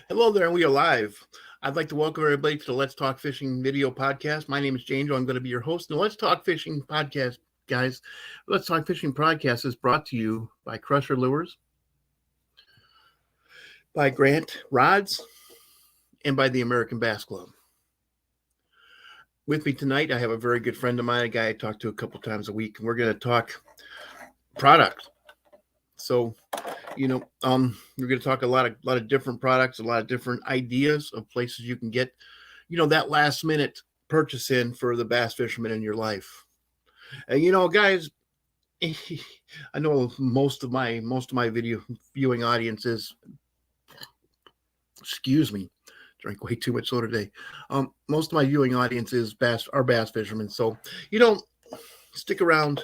Hello there, and we are live. I'd like to welcome everybody to the Let's Talk Fishing video podcast. My name is James. I'm going to be your host in the Let's Talk Fishing podcast, guys. Let's Talk Fishing podcast is brought to you by Crusher Lures, by Grant Rods, and by the American Bass Club. With me tonight, I have a very good friend of mine, a guy I talk to a couple times a week, and we're going to talk product. So, we're going to talk a lot of different products, a lot of different ideas of places you can get, that last minute purchase in for the bass fisherman in your life. And guys, I know most of my video viewing audience is, excuse me, drank way too much soda today. Most of my viewing audience is bass fishermen. So, stick around.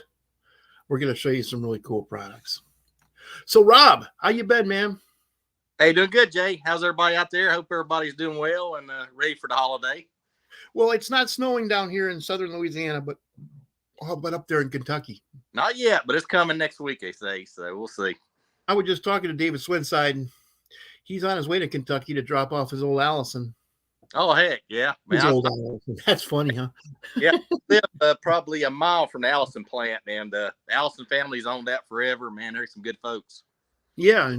We're going to show you some really cool products. So, Rob, how you been, man? Hey, doing good, Jay. How's everybody out there? Hope everybody's doing well and ready for the holiday. Well, it's not snowing down here in southern Louisiana, but up there in Kentucky? Not yet, but it's coming next week, they say, so we'll see. I was just talking to David Swinside, and he's on his way to Kentucky to drop off his old Allison. Oh, heck, yeah. Man, his old Allison. That's funny, huh? Yeah, I live probably a mile from the Allison plant, and the Allison family's owned that forever. Man, there's some good folks. Yeah,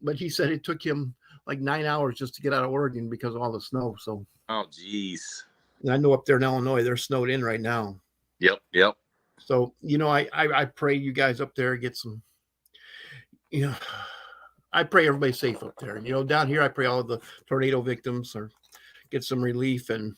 but he said it took him like 9 hours just to get out of Oregon because of all the snow. So. Oh, geez. And I know up there in Illinois, they're snowed in right now. Yep. So, I pray you guys up there get some, I pray everybody's safe up there. And, down here, I pray all of the tornado victims get some relief and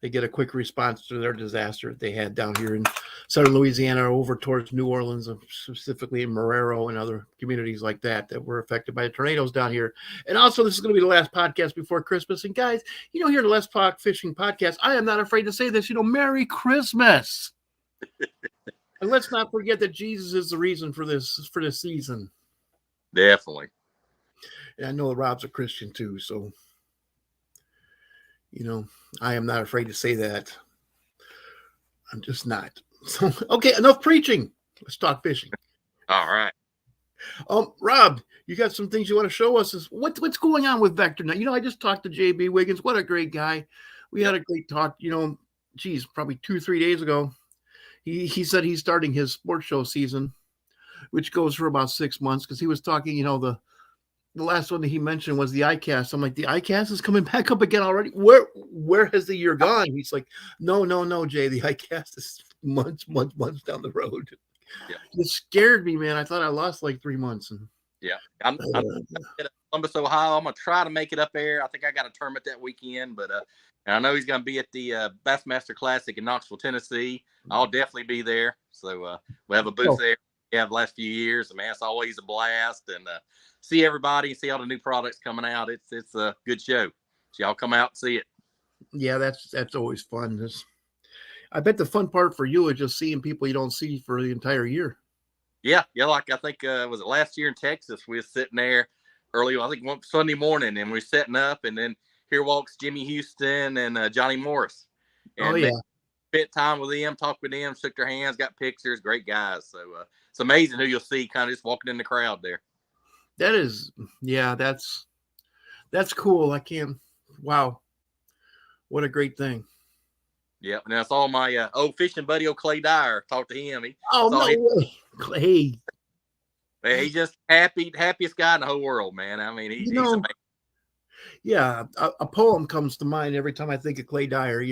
they get a quick response to their disaster that they had down here in southern Louisiana, over towards New Orleans, specifically in Marrero and other communities like that were affected by the tornadoes down here. And also, this is going to be the last podcast before Christmas. And guys, here at the Let's Talk Fishing podcast, I am not afraid to say this, Merry Christmas. And let's not forget that Jesus is the reason for this season. Definitely. And I know Rob's a Christian too, so I am not afraid to say that. I'm just not. So, okay, enough preaching. Let's talk fishing. All right. Rob, you got some things you want to show us? What's going on with Vector now? I just talked to JB Wiggins. What a great guy. We had a great talk, probably 2-3 days ago. He said he's starting his sports show season, which goes for about 6 months, because he was talking, the last one that he mentioned was the ICAST. I'm like, the ICAST is coming back up again already? Where has the year gone? He's like, no, Jay, the ICAST is months down the road. Yeah. It scared me, man. I thought I lost like 3 months. And yeah, I'm in Columbus, Ohio. I'm gonna try to make it up there. I think I got a tournament that weekend, but and I know he's gonna be at the Bassmaster Classic in Knoxville, Tennessee. I'll definitely be there. So we have a booth there. We have the last few years. I mean, it's always a blast, and see everybody, see all the new products coming out. It's a good show. So y'all come out and see it. Yeah, that's always fun. I bet the fun part for you is just seeing people you don't see for the entire year. Yeah. Like I think was it last year in Texas? We were sitting there early, I think one Sunday morning, and we're setting up, and then here walks Jimmy Houston and Johnny Morris. And spent time with them, talked with them, shook their hands, got pictures. Great guys. So it's amazing who you'll see kind of just walking in the crowd there. That is, that's cool. Wow. What a great thing. Yep. And I saw my old fishing buddy, Clay Dyer. Talked to him. Way. Clay. He's just happiest guy in the whole world, man. I mean, he's amazing. Yeah, a poem comes to mind every time I think of Clay Dyer.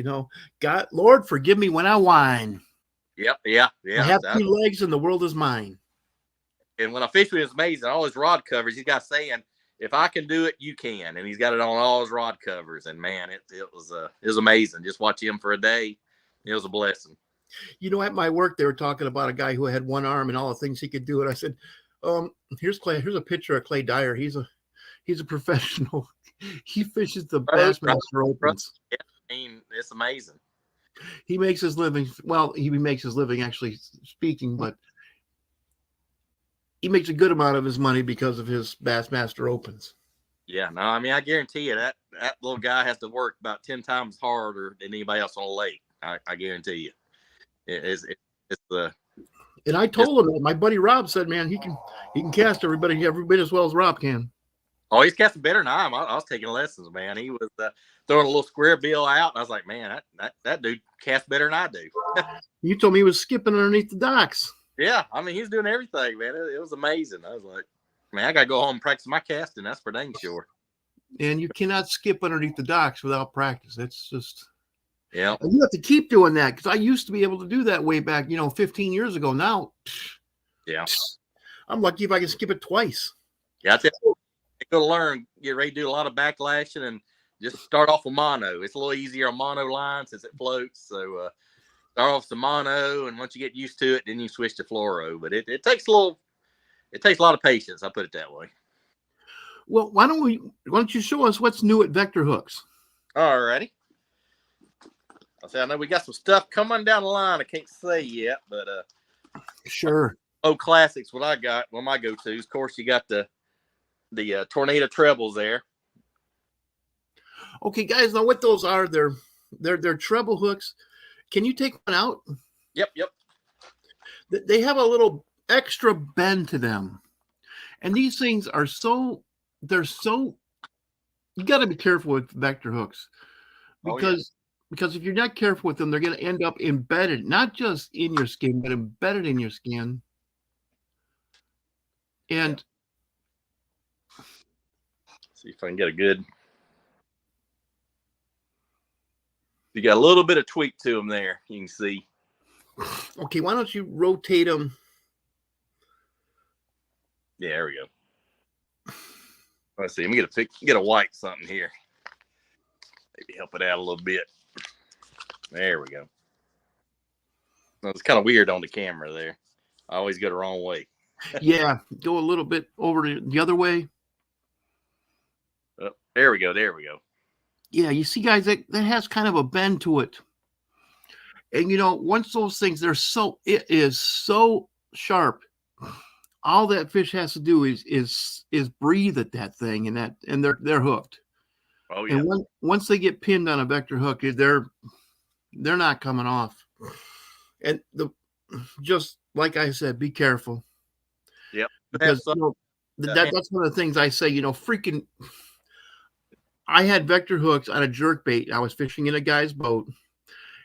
God, Lord, forgive me when I whine. Yep, yeah. I have 2 legs and the world is mine. And when I fish with him, it's amazing. All his rod covers, he's got saying, if I can do it, you can. And he's got it on all his rod covers. And man, it was amazing. Just watch him for a day. It was a blessing. At my work, they were talking about a guy who had 1 arm and all the things he could do. And I said, here's Clay. Here's a picture of Clay Dyer. He's a professional. He fishes the Bassmaster Opens. Yeah, I mean, it's amazing. He makes his living. Well, he makes his living actually speaking, but he makes a good amount of his money because of his Bassmaster Opens. Yeah, no, I mean, I guarantee you that little guy has to work about 10 times harder than anybody else on the lake. I guarantee you. It's the. And I told him, my buddy Rob said, man, he can cast everybody as well as Rob can. Oh, he's casting better than I am. I was taking lessons, man. He was throwing a little square bill out. And I was like, man, that dude casts better than I do. You told me he was skipping underneath the docks. Yeah, I mean, he's doing everything, man. It was amazing. I was like, man, I got to go home and practice my casting. That's for dang sure. And you cannot skip underneath the docks without practice. That's just, yeah. And you have to keep doing that, because I used to be able to do that way back, 15 years ago. Now, yeah, I'm lucky if I can skip it twice. Yeah, I tell you, you're going to learn, get ready to do a lot of backlashing and just start off with mono. It's a little easier on mono line since it floats. So start off with mono, and once you get used to it, then you switch to fluoro. But it takes a lot of patience. I'll put it that way. Well, why don't you show us what's new at Vector Hooks? All righty. I know we got some stuff coming down the line. I can't say yet, but sure. Oh, classics. What I got, one of my go-tos. Of course, you got the tornado trebles there. Okay, guys. Now, what those are? They're treble hooks. Can you take one out? Yep. They have a little extra bend to them, and these things are they're so. You got to be careful with Vector hooks, because if you're not careful with them, they're going to end up embedded, not just in your skin, but embedded in your skin. And see if I can get a good. You got a little bit of tweak to them there. You can see. Okay, why don't you rotate them? Yeah, there we go. Let's see. Let me get a white something here. Maybe help it out a little bit. There we go. It's kind of weird on the camera there. I always go the wrong way. Yeah, go a little bit over the other way. Oh, there we go. Yeah, you see, guys, that has kind of a bend to it. And once those things, it is so sharp. All that fish has to do is breathe at that thing, and they're hooked. Oh yeah. And once they get pinned on a Vector hook, they're not coming off. And just like I said, be careful. Yep. Because that's one of the things I say. Freaking. I had Vector hooks on a jerkbait. I was fishing in a guy's boat,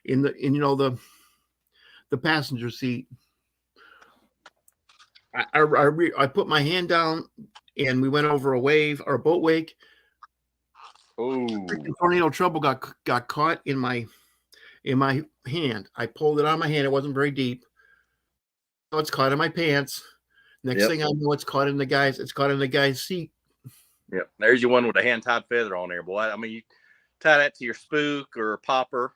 in the passenger seat. I put my hand down, and we went over a wave or a boat wake. Oh! Tornado treble got caught in my hand. I pulled it out of my hand. It wasn't very deep. So it's caught in my pants. Next thing I know, it's caught in the guy's seat. Yep. There's your one with a hand-tied feather on there, boy. I mean, you tie that to your spook or popper.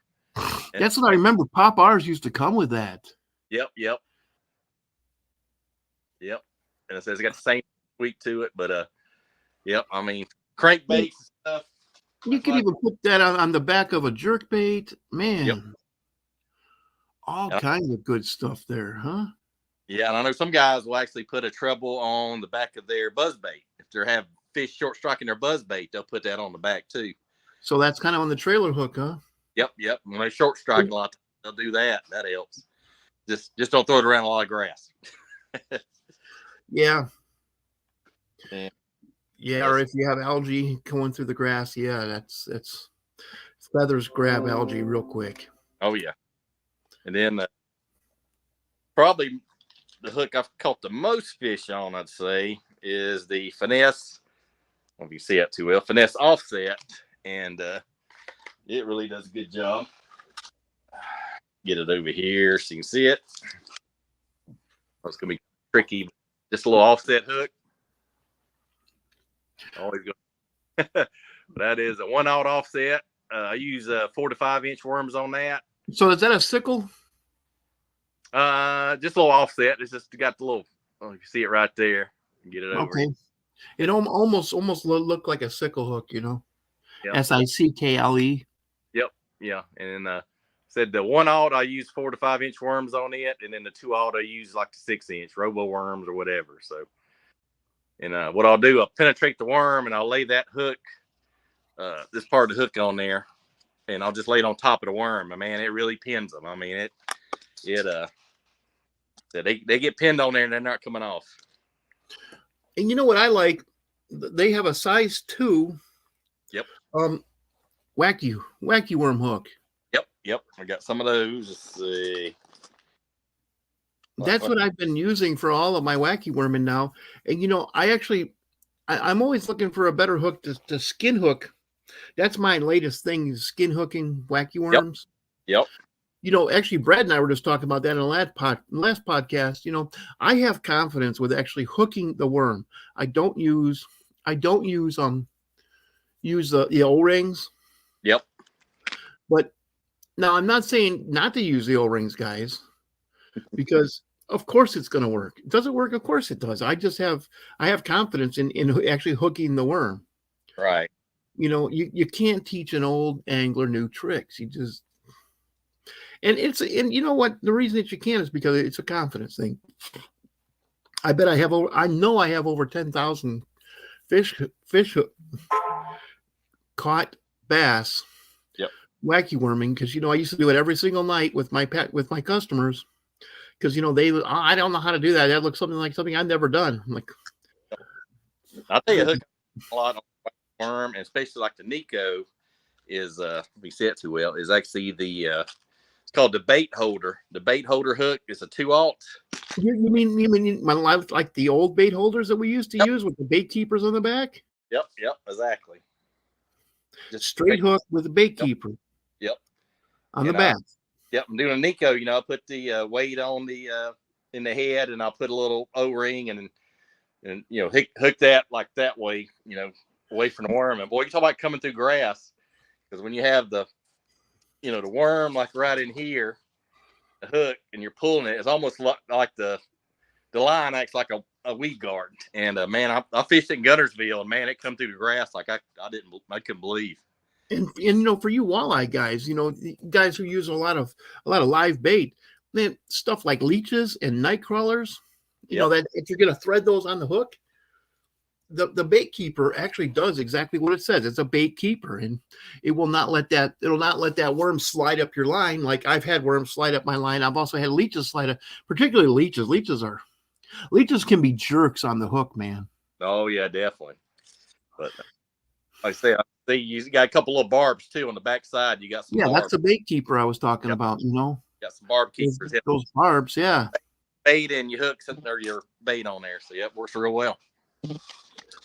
That's what I remember. Pop ours used to come with that. Yep. And it says it got the same tweak to it, but yep. I mean, crankbaits and stuff. You can even put that on the back of a jerkbait, man. Yep. All kinds of good stuff there, huh? Yeah, and I know some guys will actually put a treble on the back of their buzzbait. If they have fish short striking their buzzbait, they'll put that on the back too. So that's kind of on the trailer hook, huh? Yep. When they short strike a lot, they'll do that. That helps. Just don't throw it around a lot of grass. Yeah. Or if you have algae going through the grass, that's feathers grab algae real quick. Oh yeah. And then probably the hook I've caught the most fish on, I'd say, is the finesse. I don't know if you see that too well. Finesse offset, and it really does a good job. Get it over here so you can see it. It's gonna be tricky. Just a little offset hook. Always go. That is a 1/0 offset. I use 4 to 5 inch worms on that. So is that a sickle? Just a little offset. It's just got the little. Oh, you see it right there. Get it over. Okay. It almost looked like a sickle hook, Yep. SICKLE. Yep. Yeah. And then said the 1/0 I use 4 to 5 inch worms on it, and then the 2/0 I use like the 6 inch robo worms or whatever. So, and what I'll do, I'll penetrate the worm and I'll lay that hook, this part of the hook on there, and I'll just lay it on top of the worm. And man, it really pins them. I mean, they get pinned on there and they're not coming off. And you know what I like? they have a size 2 Yep. wacky worm hook. Yep. I got some of those. Let's see. That's what I've been using for all of my wacky worming now. And I'm always looking for a better hook to skin hook. That's my latest thing, is skin hooking wacky worms. Yep. Actually, Brad and I were just talking about that in the last podcast. I have confidence with actually hooking the worm. I don't use the O-rings. Yep. But now I'm not saying not to use the O-rings, guys, because of course it's going to work. Does it work? Of course it does. I have confidence in actually hooking the worm. Right. You can't teach an old angler new tricks. And you know what? The reason that you can't is because it's a confidence thing. I know I have over 10,000 fish caught bass. Yep. Wacky worming, because I used to do it every single night with my customers, because I don't know how to do that. That looks something I've never done. I'm like, I'll tell you, hook a lot on worm, and especially like the Nico is we say it too well, is actually the it's called the bait holder. The bait holder hook is a 2/0. You mean my life, like the old bait holders that we used to use with the bait keepers on the back? Yep, exactly. Just straight hook with a bait keeper. Yep. On the back. Yep, I'm doing a Nico. I put the weight on the in the head, and I'll put a little O-ring and hook that like that way, away from the worm. And boy, you talk about coming through grass, because when you have the the worm like right in here, the hook, and you're pulling it, it's almost like the line acts like a weed guard. And man, I fished in Gunnersville, and man, it come through the grass like I couldn't believe. And for you walleye guys, guys who use a lot of live bait, man, stuff like leeches and night crawlers, that if you're going to thread those on the hook, the bait keeper actually does exactly what it says. It's a bait keeper, and it'll not let that worm slide up your line. Like I've had worms slide up my line. I've also had leeches slide up, particularly leeches. Leeches can be jerks on the hook, man. Oh yeah, definitely. But like I say, you got a couple of barbs too on the back side. You got some barbs. That's the bait keeper I was talking about. Got some barb keepers. Those barbs, yeah. Bait and you hook your bait on there, so works real well.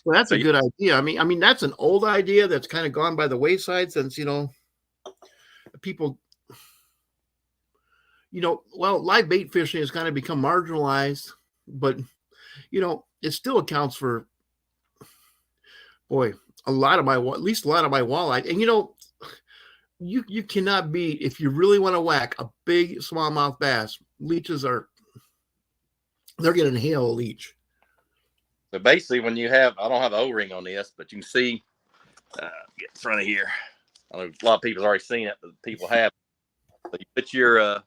Well, that's a good idea. I mean, that's an old idea that's kind of gone by the wayside since people. Live bait fishing has kind of become marginalized, but it still accounts for, boy, at least a lot of my walleye. And you cannot beat, if you really want to whack a big smallmouth bass, they're going to inhale a leech. So basically, when you have, I don't have an O-ring on this, but you can see, get in front of here. I know a lot of people have already seen it, but people have. So you put your,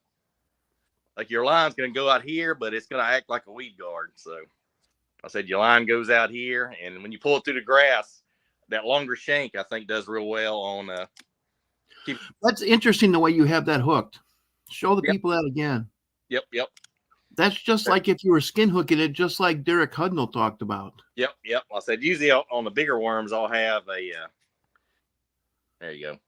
your line's going to go out here, but it's going to act like a weed guard. So I said your line goes out here, and when you pull it through the grass, that longer shank, I think, does real well on. That's interesting the way you have that hooked. Show the people that again. Yep. That's just like if you were skin hooking it, just like Derek Hudnall talked about. Yep. I said usually on the bigger worms, I'll have a. There you go.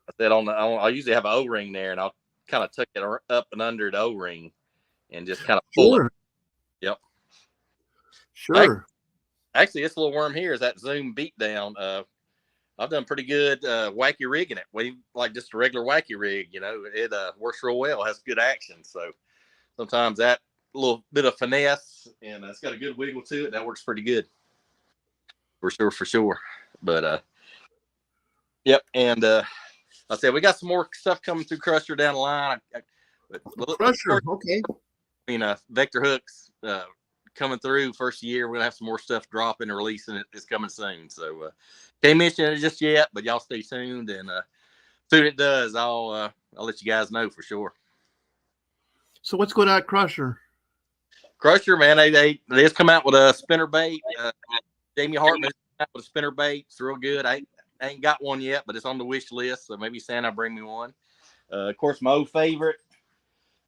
I said I'll usually have an O-ring there, and I'll kind of tuck it up and under the O-ring, and just kind of pull it. Yep. Sure. Actually, this little worm here is that Zoom beatdown. I've done pretty good wacky rigging it. Like just a regular wacky rig, it works real well. It has good action. So sometimes that little bit of finesse, and it's got a good wiggle to it. That works pretty good. For sure. But yep. And I said we got some more stuff coming through Crusher down the line. Crusher, okay. Vector hooks coming through first year. We're gonna have some more stuff dropping and releasing. It's coming soon. So can't mention it just yet, but y'all stay tuned, and soon it does, I'll let you guys know for sure. So what's going on at Crusher? Crusher, man, they just come out with a spinner bait. Jamie Hartman out with a spinner bait. It's real good. I ain't got one yet, but it's on the wish list, so maybe Santa bring me one. Of course, my old favorite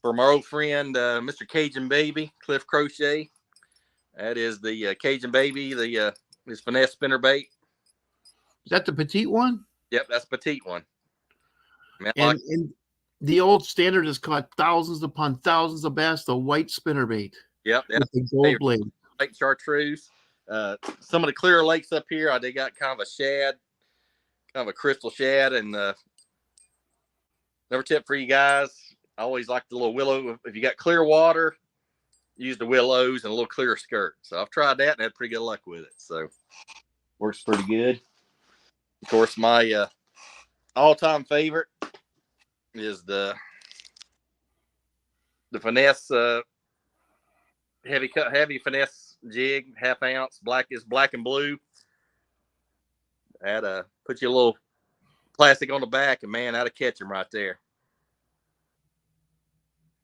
from our old friend, Mr. Cajun Baby, Cliff Crochet. That is the Cajun Baby, this finesse spinner bait. Is that the petite one? Yep, that's a petite one. Man, And the old standard has caught thousands upon thousands of bass, the white spinnerbait. Yep, with the gold blade. Lake chartreuse. Some of the clear lakes up here, they got kind of a shad, kind of a crystal shad. And another tip for you guys, I always like the little willow. If you got clear water, use the willows and a little clear skirt. So I've tried that and had pretty good luck with it. So works pretty good. Of course, my all-time favorite is the finesse heavy finesse jig, 1/2 ounce, black and blue. That put you a little plastic on the back, and man, that'll catch him right there.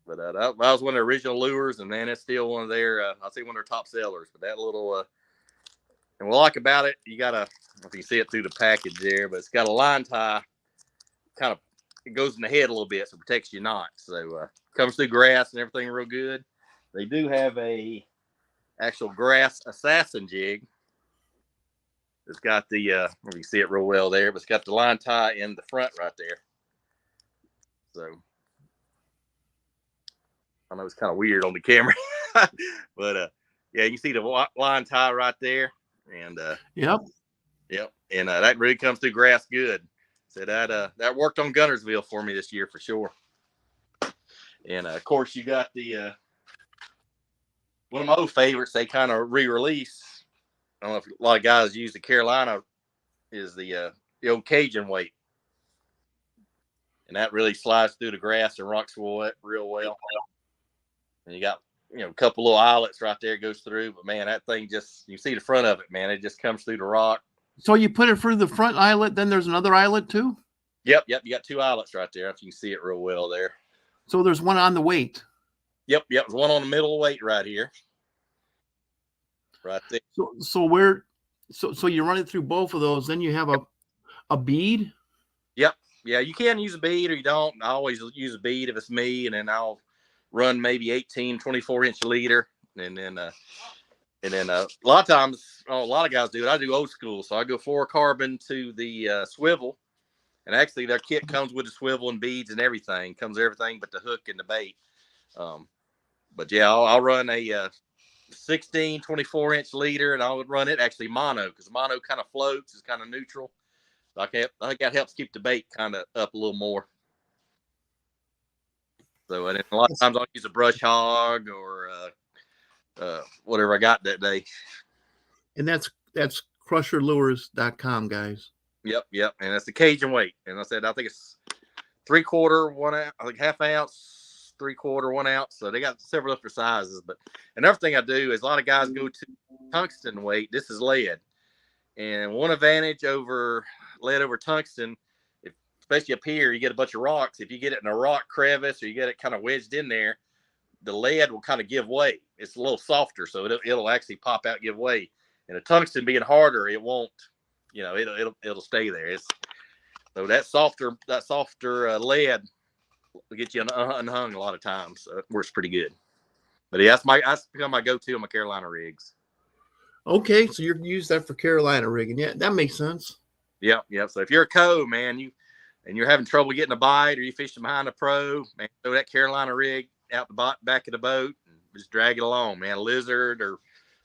But that was one of the original lures, and man, it's still one of their I'll say one of their top sellers. But that little and what I like about it, you got I don't know if you see it through the package there, but it's got a line tie, kind of it goes in the head a little bit, so it protects your knot. So comes through grass and everything real good. They do have a actual grass assassin jig. It's got the you see it real well there, but it's got the line tie in the front right there. So I know it's kind of weird on the camera, but yeah, you can see the line tie right there, and yep, and that really comes through grass good. So that worked on Gunnersville for me this year for sure. And of course, you got the one of my old favorites. They kind of re-release. I don't know if a lot of guys use the Carolina. Is the old Cajun weight, and that really slides through the grass and rocks real well. And you got a couple little eyelets right there it goes through, but man, that thing just you see the front of it, man. It just comes through the rock. So you put it through the front eyelet, then there's another eyelet too? Yep. You got 2 eyelets right there. If you can see it real well there. So there's one on the weight. Yep. There's one on the middle of the weight right here. Right there. So you run it through both of those, then you have a bead? Yep. Yeah, you can use a bead or you don't. I always use a bead if it's me, and then I'll run maybe 18, 24-inch leader. And then a lot of times, a lot of guys do it. I do old school. So I go fluorocarbon to the swivel. And actually, their kit comes with the swivel and beads and everything. Comes everything but the hook and the bait. But yeah, I'll run a 16, 24-inch leader, and I would run it actually mono, because mono kind of floats, is kind of neutral. So I think that helps keep the bait kind of up a little more. So and a lot of times I'll use a brush hog or whatever I got that day. And that's crusherlures.com, guys. Yep. And that's the Cajun weight. And I think it's 3/4, 1 ounce, I think 1/2 ounce, 3/4, 1 ounce. So they got several different sizes. But another thing I do is a lot of guys go to tungsten weight. This is lead. And one advantage over lead over tungsten, especially up here, you get a bunch of rocks. If you get it in a rock crevice or you get it kind of wedged in there, the lead will kind of give way. It's a little softer, so it'll actually pop out, give way. And the tungsten being harder, it won't. It'll stay there. So that softer lead will get you unhung a lot of times. So it works pretty good. But yeah, that's become my go-to on my Carolina rigs. Okay, so you use that for Carolina rigging. Yeah, that makes sense. Yep. So if you're a co, man, and you're having trouble getting a bite, or you fishing behind a pro, man, throw that Carolina rig out the back of the boat and just drag it along, man. A lizard or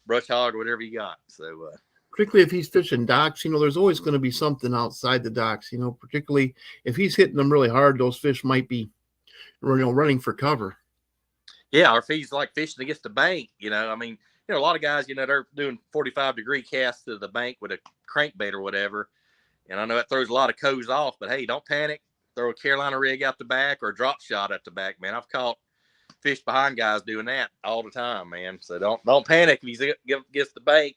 brush hog or whatever you got. So particularly if he's fishing docks, there's always going to be something outside the docks, particularly if he's hitting them really hard, those fish might be running for cover. Yeah, or if he's like fishing against the bank, a lot of guys, they're doing 45-degree casts to the bank with a crankbait or whatever. And I know that throws a lot of coes off, but hey, don't panic. Throw a Carolina rig out the back or a drop shot at the back, man. I've caught fish behind guys doing that all the time, man. So don't panic if he's against the bank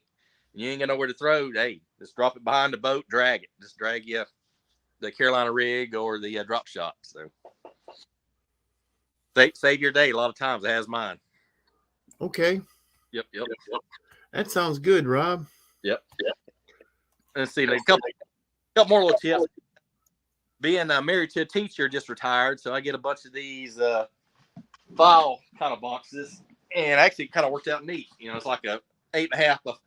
and you ain't got nowhere to throw. Hey, just drop it behind the boat, drag it. Just drag you the Carolina rig or the drop shot. So save your day. A lot of times it has mine. Okay. Yep. That sounds good, Rob. Yep. Let's see, a couple more little tips. Being married to a teacher, just retired, so I get a bunch of these file kind of boxes, and actually kind of worked out neat. It's like a 8.5.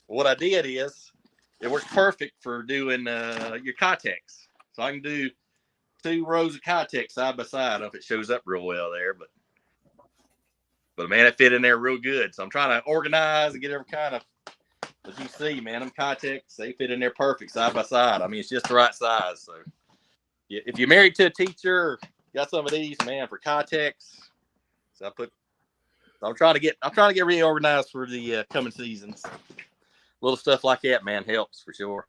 What I did is it works perfect for doing your Kitex. So I can do 2 rows of Kitex side by side. I don't know if it shows up real well there, but man, it fit in there real good. So I'm trying to organize and get every kind of, as you see, man, them Kitex, they fit in there perfect side by side. I mean, it's just the right size. So if you're married to a teacher, or got some of these, man, for Kitex. So I'm trying to get reorganized for the coming seasons. Little stuff like that, man, helps for sure.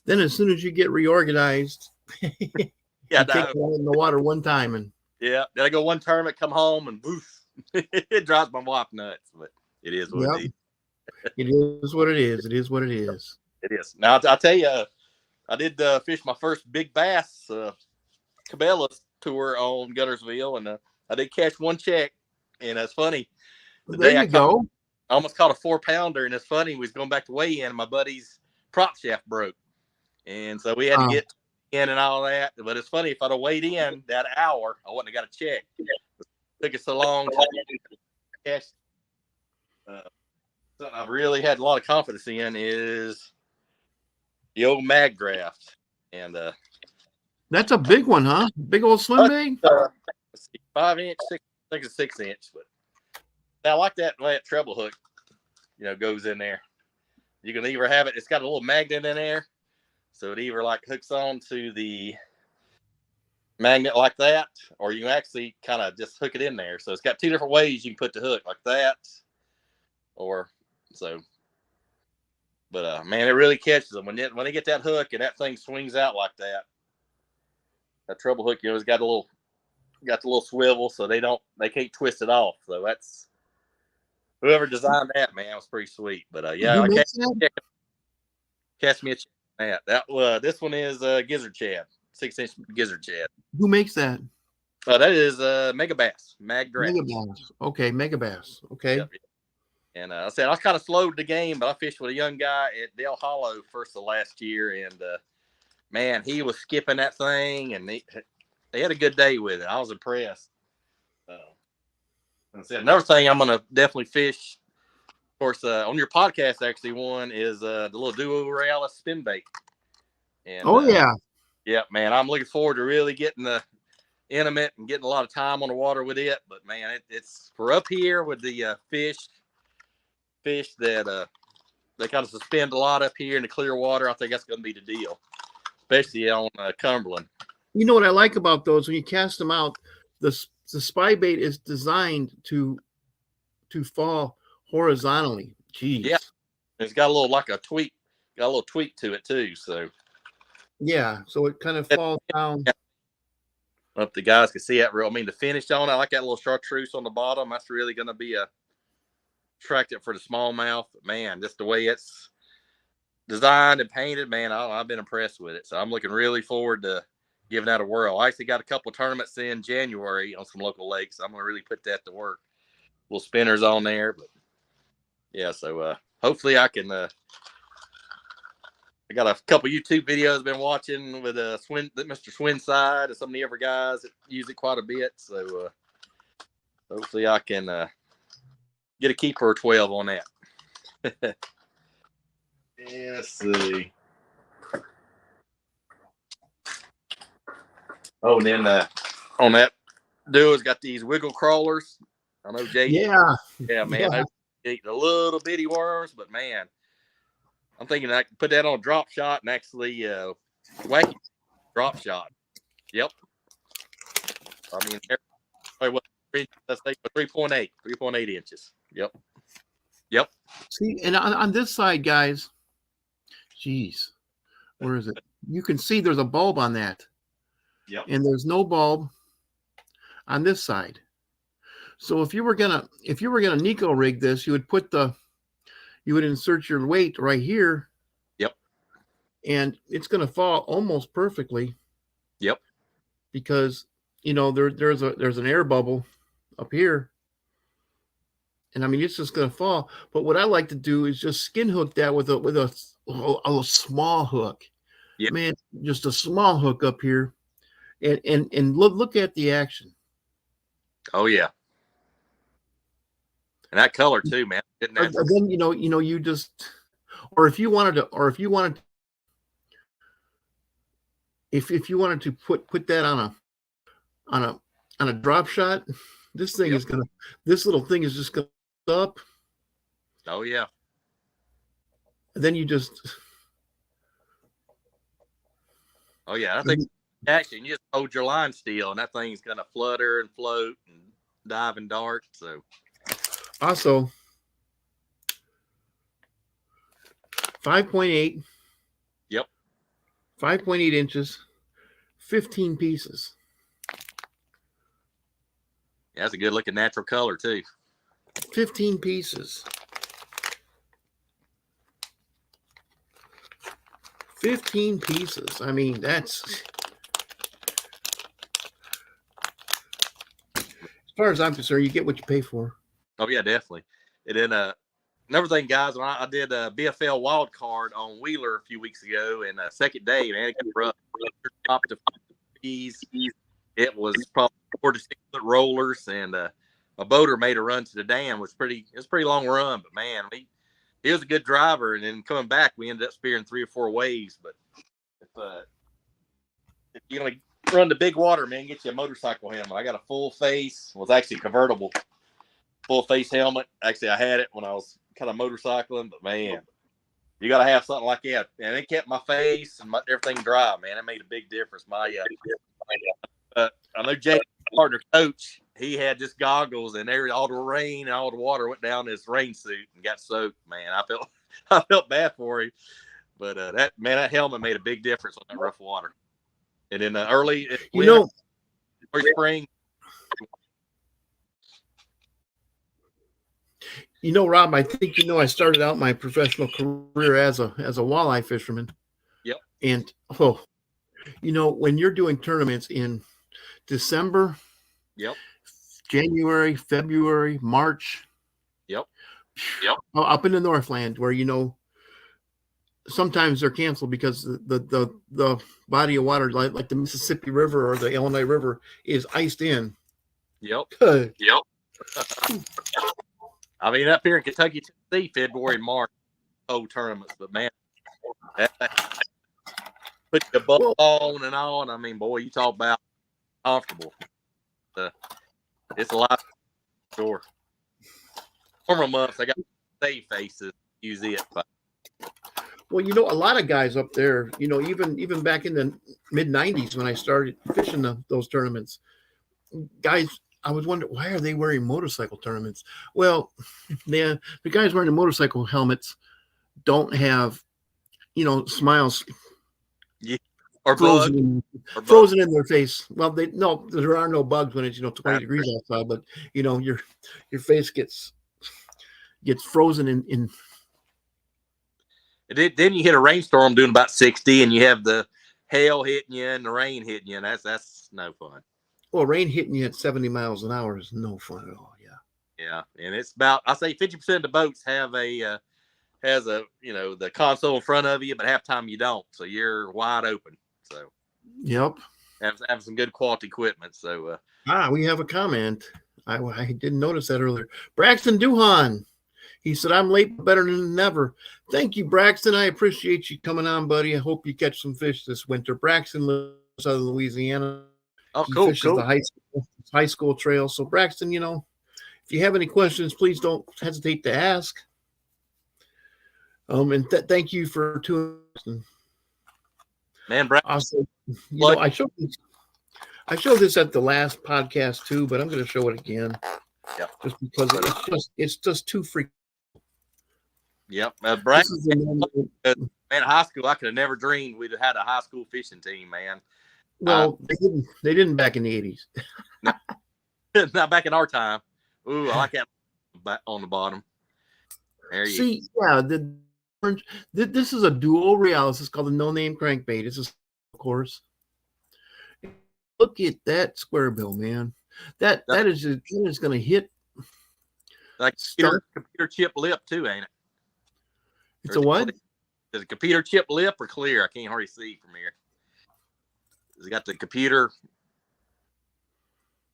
Then as soon as you get reorganized, yeah, you take it in the water one time, and then I go one tournament, come home, and boof, it drives my wife nuts. But it is what it is. It is what it is. It is what it is. It is. Now I'll tell you, I did fish my first big bass Cabela's tour on Guntersville, and I did catch one check, and it's funny. There you go. I almost caught a 4-pounder, and it's funny. We was going back to weigh in, and my buddy's prop shaft broke, and so we had to get in and all that. But it's funny, if I'd have weighed in that hour, I wouldn't have got a check. It took us so long to catch. Something I've really had a lot of confidence in is the old mag draft, and that's a big one, huh? Big old swim bait. 5-inch, 6. I think it's 6-inch, but I like that treble hook. Goes in there. You can either have it. It's got a little magnet in there, so it either like hooks on to the magnet like that, or you can actually kind of just hook it in there. So it's got 2 different ways you can put the hook, like that, or so. But man, it really catches them when they get that hook and that thing swings out like that. That treble hook, it's got the little swivel, so they can't twist it off. So that's whoever designed that, man, was pretty sweet. But yeah, catch me a check on that. This one is Gizzard Chad, 6-inch Gizzard Chad. Who makes that? That is Mega Bass, Mag Draft. Mega Bass. Okay, Mega Bass. Okay. Yep. And I said I was kind of slowed the game, but I fished with a young guy at Dale Hollow first of last year, and man, he was skipping that thing, and they had a good day with it. I was impressed. And I said another thing I'm gonna definitely fish. Of course, on your podcast, actually, one is the little Duo Realis spin bait. And, yeah, man, I'm looking forward to really getting intimate and getting a lot of time on the water with it. But man, it's for up here with the fish that they kind of suspend a lot up here in the clear water. I think that's going to be the deal, especially on Cumberland. You know what I like about those? When you cast them out, the spy bait is designed to fall horizontally. Jeez. Yeah, it's got a little tweak to it too. So yeah, so it kind of falls down. I don't know if the guys can see that real. I mean, the finish on it, I like that little chartreuse on the bottom. That's really going to be attractive for the smallmouth. But man, just the way it's designed and painted, man, I've been impressed with it. So I'm looking really forward to giving that a whirl. I actually got a couple of tournaments in January on some local lakes. I'm going to really put that to work. Little spinners on there, but yeah. So hopefully I can. I got a couple YouTube videos I've been watching with Mr. Swinside and some of the other guys that use it quite a bit. So hopefully I can get a keeper or 12 on that. Yeah, let's see. Oh, and then on that Duo's got these wiggle crawlers. I know Jay. Yeah, man. Yeah. Eat the little bitty worms, but man, I'm thinking I can put that on a drop shot and actually wacky drop shot. Yep. I mean, let's say 3.8 inches. Yep. See, and on this side, guys, geez, where is it? You can see there's a bulb on that. Yep. And there's no bulb on this side. So if you were gonna Nico rig this, you would insert your weight right here. Yep. And it's gonna fall almost perfectly. Yep. Because there's an air bubble up here. And I mean it's just gonna fall. But what I like to do is just skin hook that with a small hook. Yep. Man, just a small hook up here. And look at the action. Oh yeah. And that color too, man. Then you just, or if you wanted to, if you wanted to put that on a drop shot, this little thing is just gonna up. Oh yeah. And then you just. Oh yeah, I think actually you just hold your line still, and that thing's gonna flutter and float and dive and dart. So also 5.8. Yep. 5.8 inches, 15 pieces. Yeah, that's a good looking natural color too. 15 pieces. 15 pieces. I mean, that's, as far as I'm concerned, you get what you pay for. Oh yeah, definitely. And then another thing, guys, when I did a BFL wild card on Wheeler a few weeks ago, and second day, man, it got rough. Top to fees. It was probably 4 to 6 foot rollers, and a boater made a run to the dam. It was a pretty long run, but man, he was a good driver. And then coming back, we ended up spearing 3 or 4 waves. But if you're gonna run the big water, man, get you a motorcycle helmet. I got a full face. It was actually convertible, full face helmet. Actually, I had it when I was kind of motorcycling, but man, you got to have something like that. And it kept my face and everything dry, man. It made a big difference. I know Jake's partner coach, he had just goggles, and all the rain and all the water went down his rain suit and got soaked. Man, I felt bad for him, but that helmet made a big difference on that rough water. And in the early spring. Rob, I think I started out my professional career as a walleye fisherman. Yep. And when you're doing tournaments in December, yep, January, February, March, yep, up in the Northland, where sometimes they're canceled because the body of water, like the Mississippi River or the Illinois River, is iced in. Yep. Yep. I mean, up here in Kentucky, Tennessee, February and March, tournaments, but man, put the ball on and on. I mean, boy, you talk about comfortable. It's a lot. Sure. Former months, I got safe faces. Use it. Well, a lot of guys up there, even back in the mid '90s when I started fishing those tournaments, guys, I was wondering, why are they wearing motorcycle tournaments? Well, the guys wearing the motorcycle helmets don't have, smiles or frozen in their face. Well, there are no bugs when it's 20 degrees outside, but your face gets frozen in. Then you hit a rainstorm doing about 60, and you have the hail hitting you and the rain hitting you, and that's no fun. Well, rain hitting you at 70 miles an hour is no fun at all. Yeah. Yeah, and it's about, I say 50% of the boats have the console in front of you, but half time you don't, so you're wide open. So. Yep. Have some good quality equipment. So. We have a comment. I didn't notice that earlier. Braxton Duhan. He said, "I'm late, but better than never." Thank you, Braxton. I appreciate you coming on, buddy. I hope you catch some fish this winter. Braxton lives in southern Louisiana. Oh, he cool. Fishes the high school trail. So, Braxton, if you have any questions, please don't hesitate to ask. And thank you for tuning. Man, Braxton. Also, I showed this at the last podcast too, but I'm going to show it again. Yep. Just because it's just too freaking. Yep. Braxton, man, high school, I could have never dreamed we'd have had a high school fishing team, man. Well, they didn't back in the 80s. Not back in our time. Ooh, I like that back on the bottom. There you see. Yeah, this is a dual reel. This is called a no-name crankbait. It's of course. Look at that square bill, man. That is going to hit. Like computer chip lip too, ain't it? It's a what? Is it computer chip lip or clear? I can't hardly see from here. It's got the computer.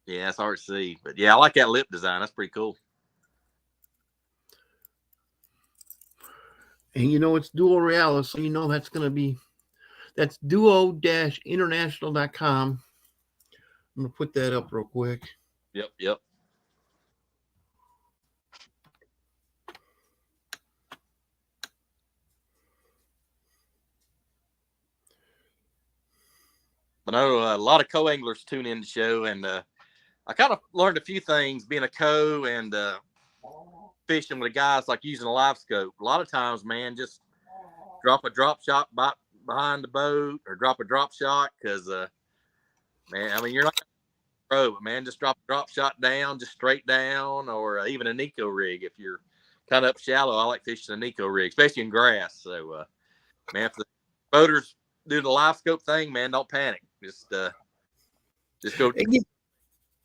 Yeah, it's hard to see, but yeah, I like that lip design. That's pretty cool. And it's Duo Realis, so that's going to be, that's duo-international.com. I'm going to put that up real quick. Yep. I know a lot of co-anglers tune in the show, and I kind of learned a few things being a co and fishing with guys, like using a live scope. A lot of times, man, just drop a drop shot behind the boat or drop a drop shot because, man, I mean, you're not going to pro, but man, just drop a drop shot down, just straight down, or even a Nico rig. If you're kind of up shallow, I like fishing a Nico rig, especially in grass. So, man, if the boaters do the live scope thing, man, don't panic. Just go.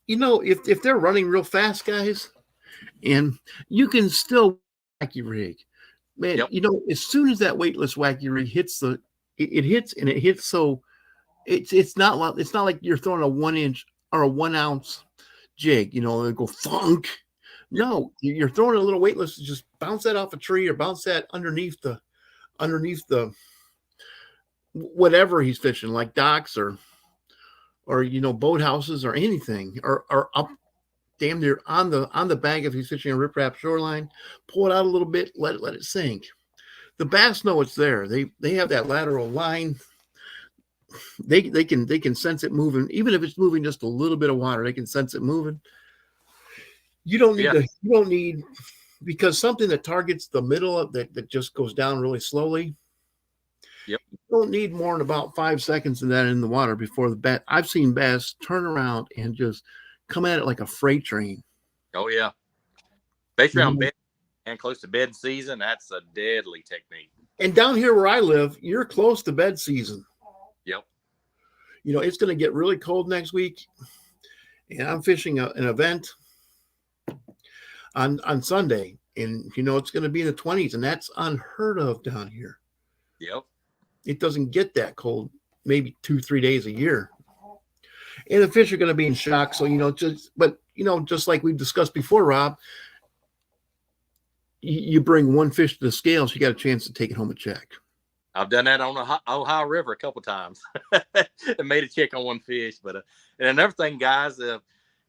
If they're running real fast, guys, and you can still wacky rig, man. Yep. As soon as that weightless wacky rig hits it hits. So it's not like you're throwing a 1 inch or a 1 ounce jig. And go thunk. No, you're throwing a little weightless. Just bounce that off a tree or bounce that underneath the whatever he's fishing, like docks or boathouses or anything, or up damn near on the bank if he's fishing a riprap shoreline. Pull it out a little bit, let it sink. The bass know it's there. They have that lateral line. They can sense it moving, even if it's moving just a little bit of water. They can sense it moving. You don't need because something that targets the middle of that just goes down really slowly. Yep. You don't need more than about 5 seconds of that in the water before the bass. I've seen bass turn around and just come at it like a freight train. Oh yeah, especially on bed and close to bed season. That's a deadly technique. And down here where I live, you're close to bed season. Yep. It's going to get really cold next week, and I'm fishing an event on Sunday, and it's going to be in the 20s, and that's unheard of down here. Yep. It doesn't get that cold maybe 2-3 days a year. And the fish are going to be in shock. So, just like we've discussed before, Rob, you bring one fish to the scales, you got a chance to take it home and check. I've done that on the Ohio River a couple times. And made a check on one fish. But and another thing, guys,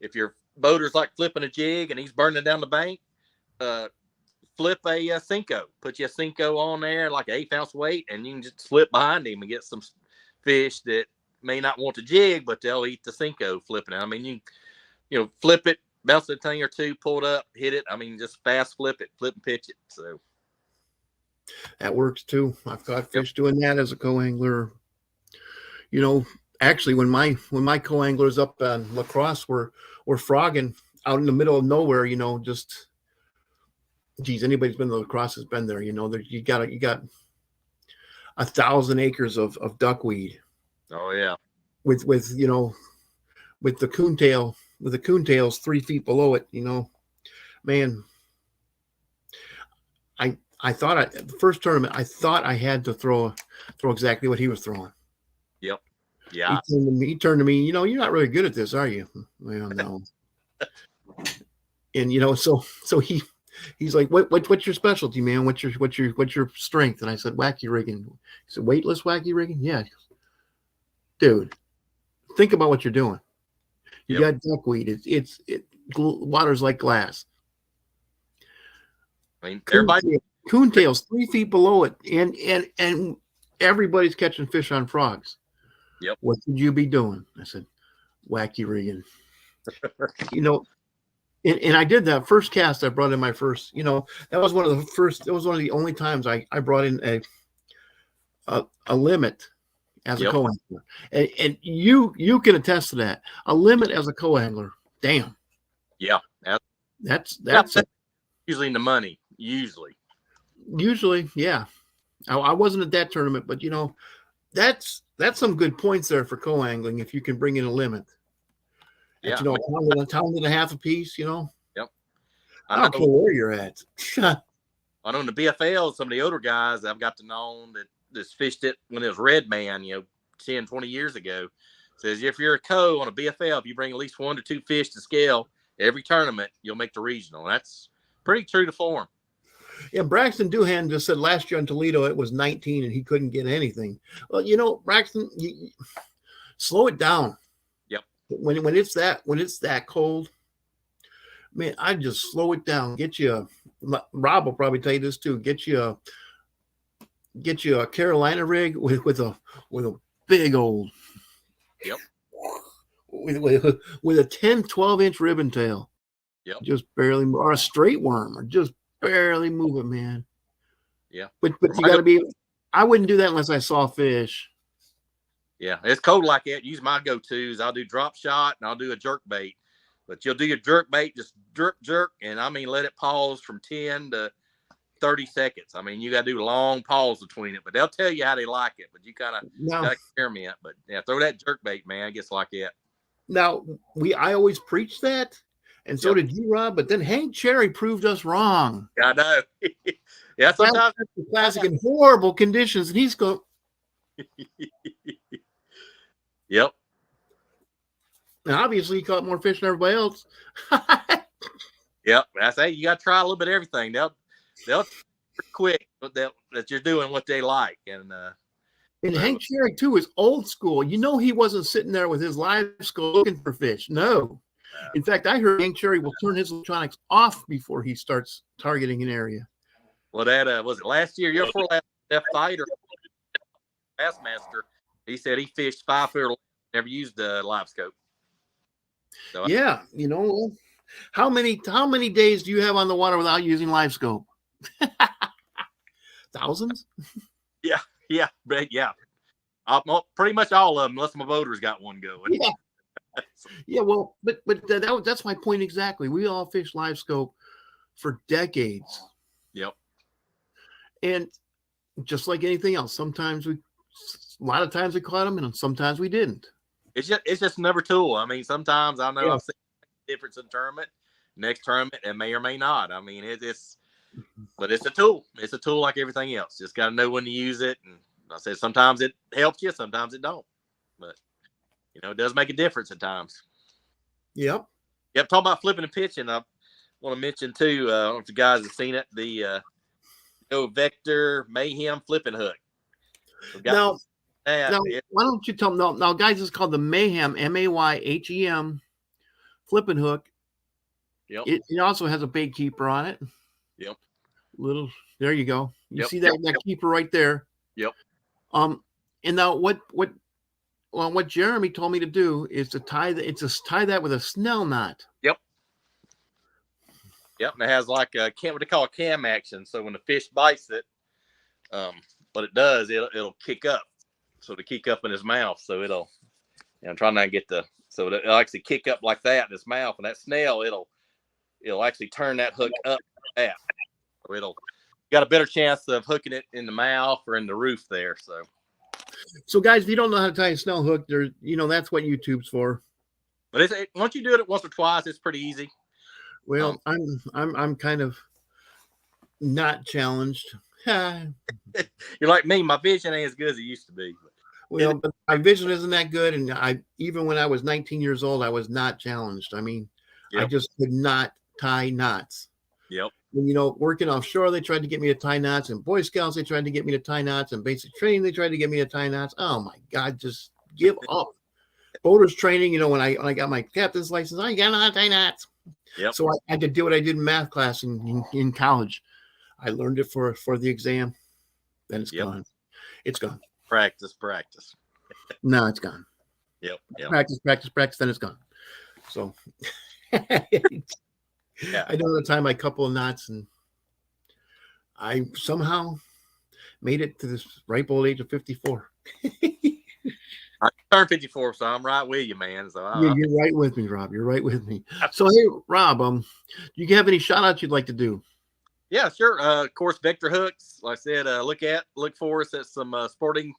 if your boater's like flipping a jig and he's burning down the bank, flip a Cinco. Put your Cinco on there, like an 1/8 ounce weight, and you can just flip behind him and get some fish that may not want to jig, but they'll eat the Cinco flipping it. I mean, you flip it, bounce a thing or two, pull it up, hit it. I mean, just fast flip and pitch it. So that works too. I've caught fish doing that as a co-angler. Actually, when my co-anglers up on La Crosse were frogging out in the middle of nowhere, just. Geez, anybody's been to La Crosse has been there. You got 1,000 acres of duckweed. Oh yeah, with the coontails 3 feet below it. Man, I thought the first tournament I thought I had to throw exactly what he was throwing. Yep. Yeah. He turned to me. You're not really good at this, are you? Well, no. And so he's like, what's your specialty, man? What's your strength? And I said, wacky rigging. He said, weightless wacky rigging? Yeah. Dude, think about what you're doing. You got duckweed. Water's like glass. I mean, everybody coontails 3 feet below it, and everybody's catching fish on frogs. Yep. What should you be doing? I said, wacky rigging. And I did that first cast. I brought in my first. That was one of the first. It was one of the only times I brought in a limit as a co-angler, and you can attest to that. A limit as a co-angler, damn. Yeah, that's usually in the money. Usually, yeah. I wasn't at that tournament, but that's some good points there for co-angling if you can bring in a limit. Yeah, a pound and a half a piece. Yep. I don't know care where you're at. I know in the BFL, some of the older guys I've got to know that just fished it when it was red man, 10, 20 years ago. Says if you're a co on a BFL, if you bring at least 1 to 2 fish to scale every tournament, you'll make the regional. That's pretty true to form. Yeah, Braxton Doohan just said last year in Toledo it was 19 and he couldn't get anything. Well, Braxton, slow it down. Yep. When it's that cold, man, I just slow it down. Rob will probably tell you this too. Get you a Carolina rig with a big old Yep. with a 10, 12-inch ribbon tail. Yep. Just barely, or a straight worm, or just barely move it, man. Yeah. But you got to be. I wouldn't do that unless I saw fish. Yeah, it's cold like that. Use my go-tos. I'll do drop shot and I'll do a jerk bait. But you'll do your jerk bait, just jerk, and I mean let it pause from 10 to 30 seconds. I mean, you got to do a long pause between it, but they'll tell you how they like it. But you kind of got to experiment. But yeah, throw that jerk bait, man. It gets like that. Now I always preach that, and so did you, Rob. But then Hank Cherry proved us wrong. I know. Yeah, sometimes classic in horrible conditions, and he's going. Yep. And obviously, he caught more fish than everybody else. Yep. I say you got to try a little bit of everything. They'll quick that you're doing what they like. And Hank Cherry too is old school. He wasn't sitting there with his live scope looking for fish. No. In fact, I heard Hank Cherry will turn his electronics off before he starts targeting an area. Well, that was it last year before last, that fighter, Bassmaster, he said he fished 5 foot, never used a live scope. So yeah, how many days do you have on the water without using live scope? Thousands? Yeah, but yeah. Pretty much all of them, unless my boater's got one going. Yeah. Yeah, well, but that's my point exactly. We all fish live scope for decades. Yep. And just like anything else, a lot of times we caught them, and sometimes we didn't. It's just another tool. I mean, sometimes I know I've seen a difference in tournament. Next tournament, it may or may not. I mean, but it's a tool. It's a tool like everything else. Just got to know when to use it. And I said sometimes it helps you, sometimes it don't. But it does make a difference at times. Yep. Talking about flipping and pitching, I want to mention too. I don't know if you guys have seen it. The Vector Mayhem flipping hook. Now, why don't you tell them? Now, guys, it's called the Mayhem, Mayhem flipping hook. Yep. It also has a bait keeper on it. Yep. There you go. You see that keeper right there. Yep. And now what Jeremy told me to do is to tie that with a snell knot. Yep. Yep. And it has like what they call a cam action. So when the fish bites it, what it does, it'll kick up. So to kick up in his mouth. So it'll, I'm trying not to get so it'll actually kick up like that in his mouth. And that snail, it'll actually turn that hook up like that. So you got a better chance of hooking it in the mouth or in the roof there. So guys, if you don't know how to tie a snell hook, that's what YouTube's for. But once you do it once or twice, it's pretty easy. Well, I'm kind of not challenged. You're like me. My vision ain't as good as it used to be. But my vision isn't that good, and even when I was 19 years old, I was not challenged. I mean, I just could not tie knots. Yep. And, working offshore, they tried to get me to tie knots, and Boy Scouts, they tried to get me to tie knots, and basic training, they tried to get me to tie knots. Oh my God, just give up. Boaters training, when I got my captain's license, I got to tie knots. Yep. So I had to do what I did in math class in college. I learned it for the exam. Then it's gone. It's gone. Practice. No, it's gone. Yep. Practice. Then it's gone. So I don't know the time I couple of knots, and I somehow made it to this ripe old age of 54. I turned 54, so I'm right with you, man. So you're right with me, Rob. You're right with me. So hey, Rob, do you have any shout outs you'd like to do? Yeah, sure. Of course, Vector hooks. Like I said, look for us at some sporting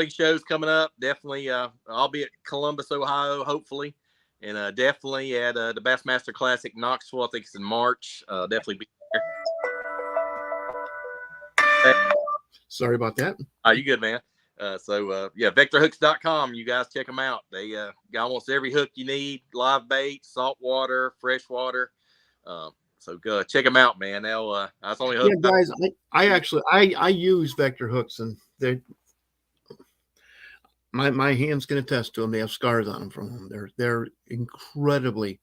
shows coming up. Definitely, I'll be at Columbus, Ohio, hopefully, and definitely at the Bassmaster Classic Knoxville. I think it's in March. Definitely be there. Sorry about that. You good, man? VectorHooks.com. You guys check them out. They got almost every hook you need: live bait, saltwater, freshwater. So go check them out, man. They'll I was only Yeah, hooked. guys, I actually I use vector hooks, and they my hands can attest to them. They have scars on them from them. They're incredibly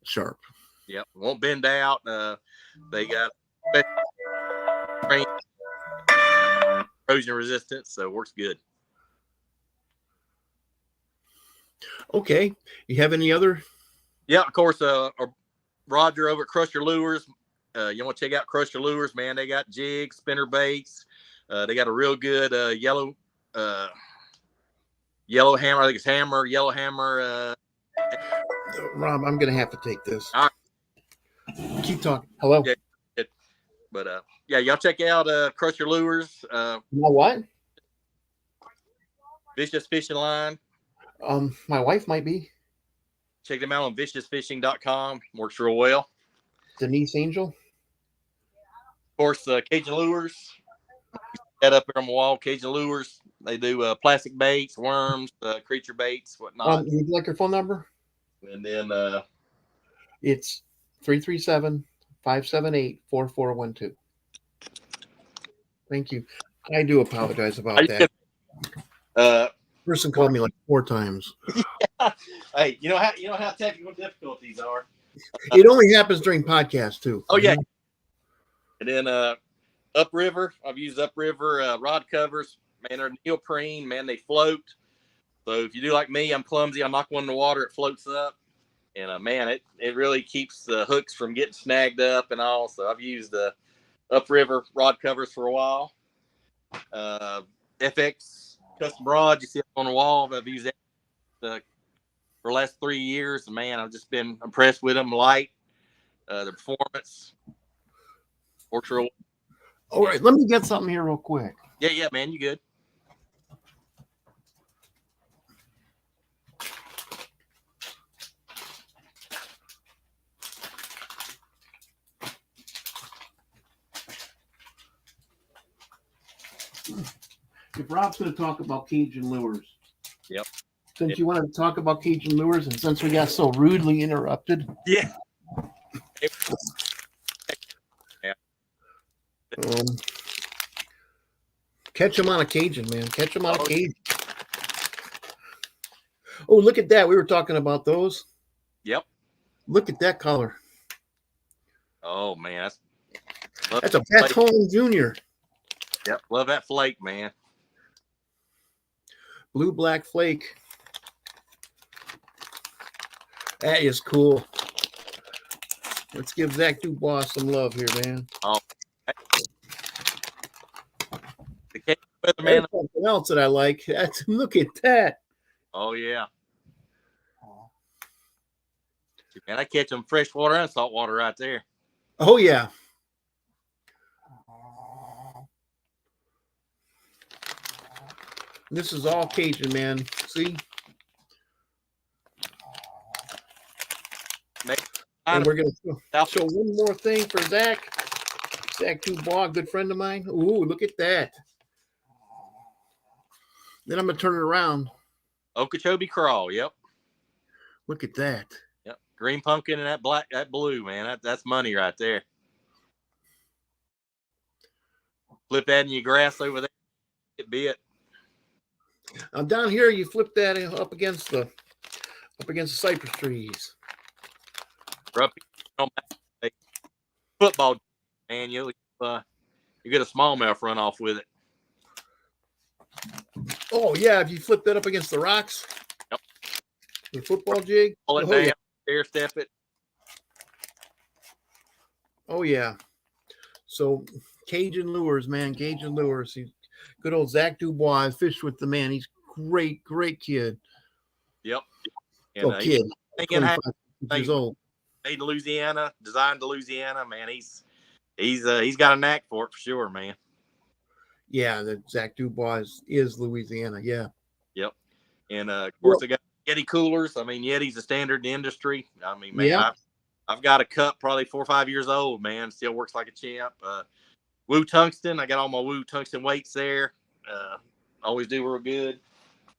sharp. Yep, won't bend out. They got corrosion resistance, so it works good. Okay, you have any other? Yeah, of course. Roger over at Crusher Lures. You want to check out Crusher Lures, man? They got jigs, spinner baits. They got a real good yellow hammer. I think it's yellow hammer. Rob, I'm gonna have to take this. All right. Keep talking. Hello. Yeah, but yeah, y'all check out Crusher Lures. What? Vicious Fishing Line. My wife might be. Check them out on viciousfishing.com. Works real well. Denise Angel. Of course, Cajun Lures. Set up here on the wall. Cajun Lures. They do plastic baits, worms, creature baits, whatnot. Would you like your phone number? And then it's 337-578-4412. Thank you. I do apologize about that. Person called me like 4 times. Yeah. Hey, you know how technical difficulties are. It only happens during podcasts too. Oh yeah. And then upriver, I've used upriver rod covers. Man, they're neoprene. Man, they float. So if you do like me, I'm clumsy. I knock one in the water, it floats up. And man, it really keeps the hooks from getting snagged up and all. So I've used upriver rod covers for a while. FX custom rod, you see up on the wall. I've used that for the last 3 years. And man, I've just been impressed with them. Light, the performance works real. All right, let me get something here real quick. Yeah, man, you good? If Rob's going to talk about Cajun lures. Yep. Since you wanted to talk about Cajun lures, and since we got so rudely interrupted. Yeah. Catch them on a Cajun, man. Catch them on a Cajun. Oh, look at that. We were talking about those. Yep. Look at that color. Oh, man. That's a Pat Holm Jr. Yep. Love that flake, man. Blue black flake. That is cool. Let's give Zach Dubois some love here, man. Oh. The weatherman. Something else that I like. Look at that. Oh, yeah. Man, I catch them freshwater and saltwater right there. Oh, yeah. This is all Cajun, man. See? And we're going to show one more thing for Zach. Zach Dubois, good friend of mine. Ooh, look at that. Then I'm going to turn it around. Okeechobee crawl, yep. Look at that. Yep. Green pumpkin and that blue, man. That's money right there. Flip that in your grass over there. Get bit. Down here, you flip that up against the cypress trees. Football, man, you get a smallmouth run off with it. Oh yeah, if you flip that up against the rocks. Yep. The football jig. Pull it down, air step it. Oh yeah. So Cajun lures, man. Cajun lures. Good old Zach Dubois fished with the man. He's great kid. Yep. And, kid. 25 years old. Made in Louisiana, designed to Louisiana, man. He's got a knack for it for sure, man. Yeah, the Zach Dubois is Louisiana. Yeah. Yep. And of course, they got Yeti coolers. I mean, Yeti's a standard in the industry. I mean, man, yeah. I've got a cup probably 4 or 5 years old, man. Still works like a champ. Woo tungsten. I got all my Woo tungsten weights there. Always do real good.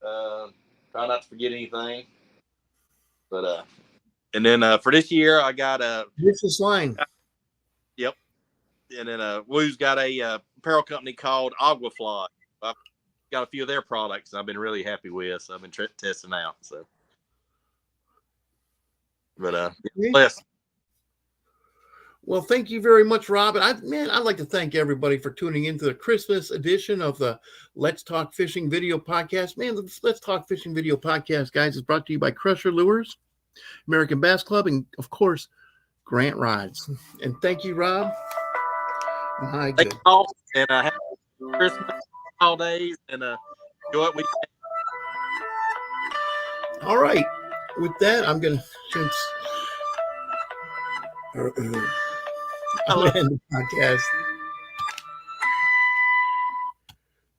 Try not to forget anything. But And then for this year, I got a Vicious line. Yep. And then Woo's got a apparel company called Aguafly. I've got a few of their products I've been really happy with. So I've been testing out. So, but bless. Well, thank you very much, Rob. And I'd like to thank everybody for tuning into the Christmas edition of the Let's Talk Fishing video podcast. Man, the Let's Talk Fishing video podcast, guys, is brought to you by Crusher Lures, American Bass Club, and of course, Grant Rides. And thank you, Rob. My Thank good. you all, and happy Christmas holidays, and enjoy it. All right. With that, I'm going to end the podcast.